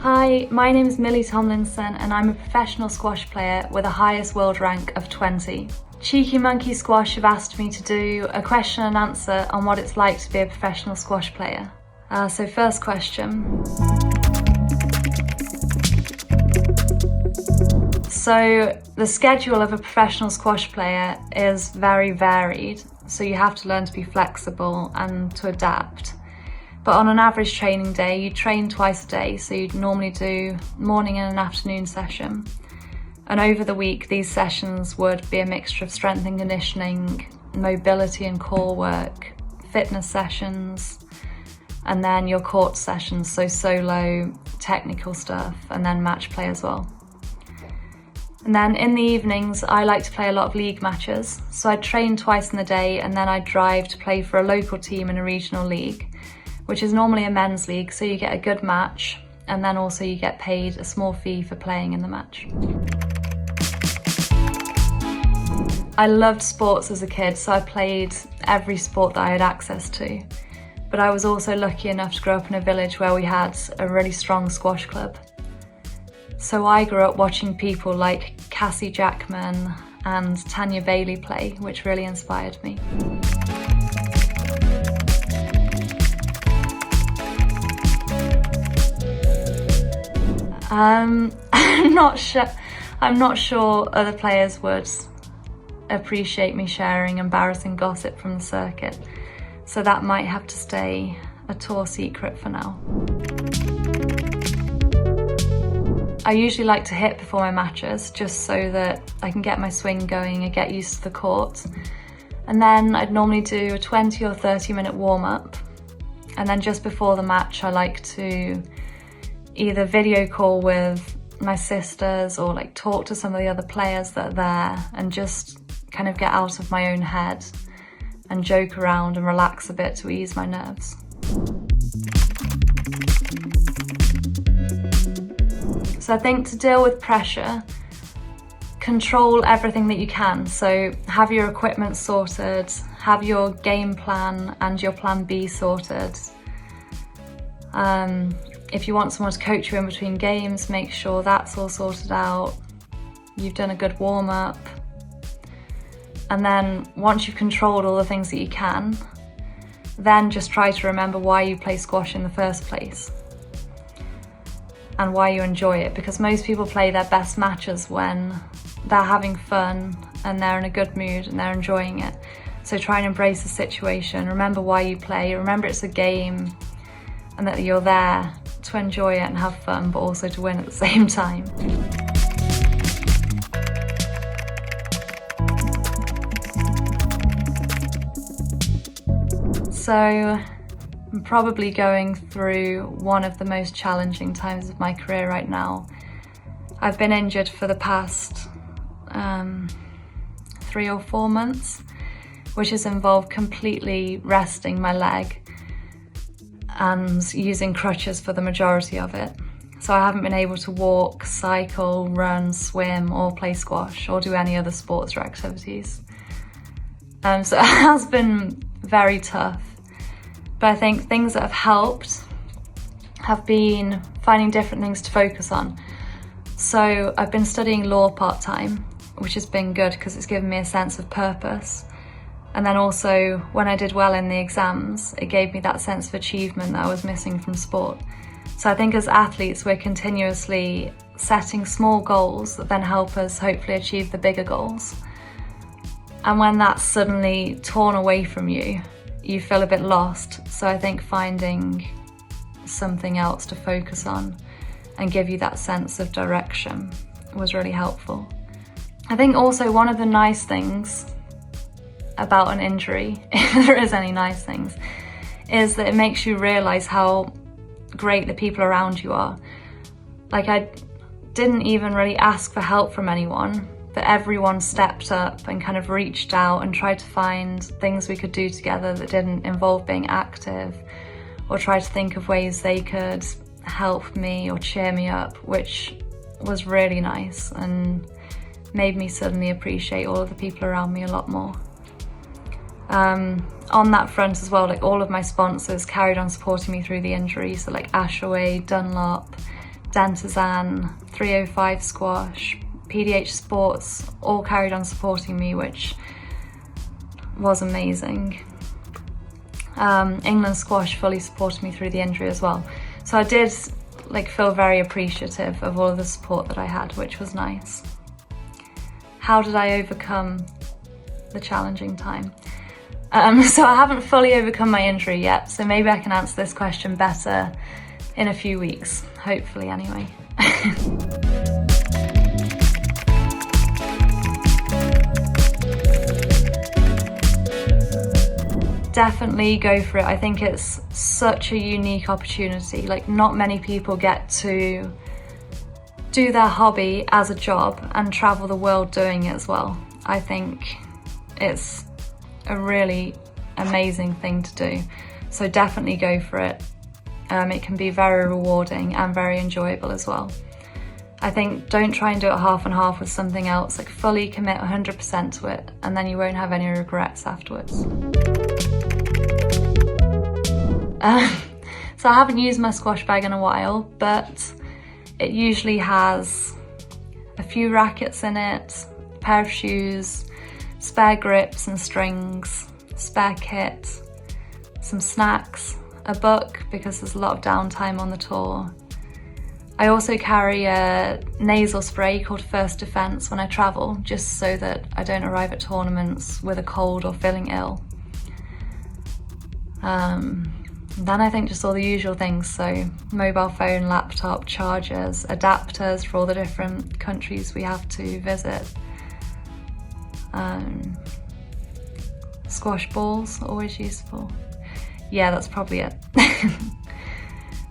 Hi, my name is Millie Tomlinson and I'm a professional squash player with a highest world rank of 20. Cheeky Monkey Squash have asked me to do a question and answer on what it's like to be a professional squash player. So first question. So the schedule of a professional squash player is very varied, so you have to learn to be flexible and to adapt. But on an average training day, you train twice a day, so you'd normally do morning and an afternoon session. And over the week, these sessions would be a mixture of strength and conditioning, mobility and core work, fitness sessions, and then your court sessions, so solo, technical stuff, and then match play as well. And then in the evenings, I like to play a lot of league matches. So I train twice in the day and then I drive to play for a local team in a regional league, which is normally a men's league, so you get a good match and then also you get paid a small fee for playing in the match. I loved sports as a kid, so I played every sport that I had access to. But I was also lucky enough to grow up in a village where we had a really strong squash club. So I grew up watching people like Cassie Jackman and Tanya Bailey play, which really inspired me. I'm not sure other players would appreciate me sharing embarrassing gossip from the circuit, so that might have to stay a tour secret for now. I usually like to hit before my matches, just so that I can get my swing going and get used to the court. And then I'd normally do a 20 or 30 minute warm up. And then just before the match, I like to either video call with my sisters or like talk to some of the other players that are there and just kind of get out of my own head and joke around and relax a bit to ease my nerves. So I think to deal with pressure, control everything that you can. So have your equipment sorted, have your game plan and your plan B sorted. If you want someone to coach you in between games, make sure that's all sorted out. You've done a good warm up. And then once you've controlled all the things that you can, then just try to remember why you play squash in the first place and why you enjoy it, because most people play their best matches when they're having fun and they're in a good mood and they're enjoying it. So try and embrace the situation, remember why you play, remember it's a game and that you're there to enjoy it and have fun, but also to win at the same time. So I'm probably going through one of the most challenging times of my career right now. I've been injured for the past 3 or 4 months, which has involved completely resting my leg and using crutches for the majority of it. So I haven't been able to walk, cycle, run, swim, or play squash, or do any other sports or activities. So it has been very tough. But I think things that have helped have been finding different things to focus on. So I've been studying law part-time, which has been good because it's given me a sense of purpose. And then also when I did well in the exams, it gave me that sense of achievement that I was missing from sport. So I think as athletes, we're continuously setting small goals that then help us hopefully achieve the bigger goals. And when that's suddenly torn away from you, you feel a bit lost. So I think finding something else to focus on and give you that sense of direction was really helpful. I think also one of the nice things about an injury, if there is any nice things, is that it makes you realise how great the people around you are. Like, I didn't even really ask for help from anyone, but everyone stepped up and kind of reached out and tried to find things we could do together that didn't involve being active, or try to think of ways they could help me or cheer me up, which was really nice and made me suddenly appreciate all of the people around me a lot more. On that front as well, like all of my sponsors carried on supporting me through the injury, so like Ashaway, Dunlop, Dentizan, 305 squash, PDH Sports, all carried on supporting me, which was amazing. England Squash fully supported me through the injury as well. So I did feel very appreciative of all of the support that I had, which was nice. How did I overcome the challenging time? So I haven't fully overcome my injury yet, so maybe I can answer this question better in a few weeks, hopefully anyway. Definitely go for it. I think it's such a unique opportunity. Not many people get to do their hobby as a job and travel the world doing it as well. I think it's a really amazing thing to do. So definitely go for it. It can be very rewarding and very enjoyable as well. I think don't try and do it half and half with something else. Fully commit 100% to it, and then you won't have any regrets afterwards. So I haven't used my squash bag in a while, but it usually has a few rackets in it, a pair of shoes, spare grips and strings, spare kit, some snacks, a book because there's a lot of downtime on the tour. I also carry a nasal spray called First Defense when I travel, just so that I don't arrive at tournaments with a cold or feeling ill. Then I think just all the usual things, so mobile phone, laptop, chargers, adapters for all the different countries we have to visit. Squash balls, always useful. Yeah, that's probably it.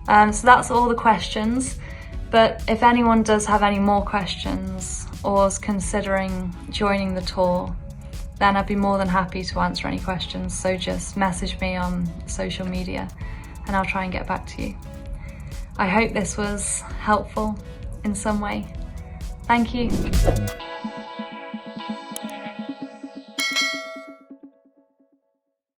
So that's all the questions, but if anyone does have any more questions or is considering joining the tour, then I'd be more than happy to answer any questions. So just message me on social media and I'll try and get back to you. I hope this was helpful in some way. Thank you.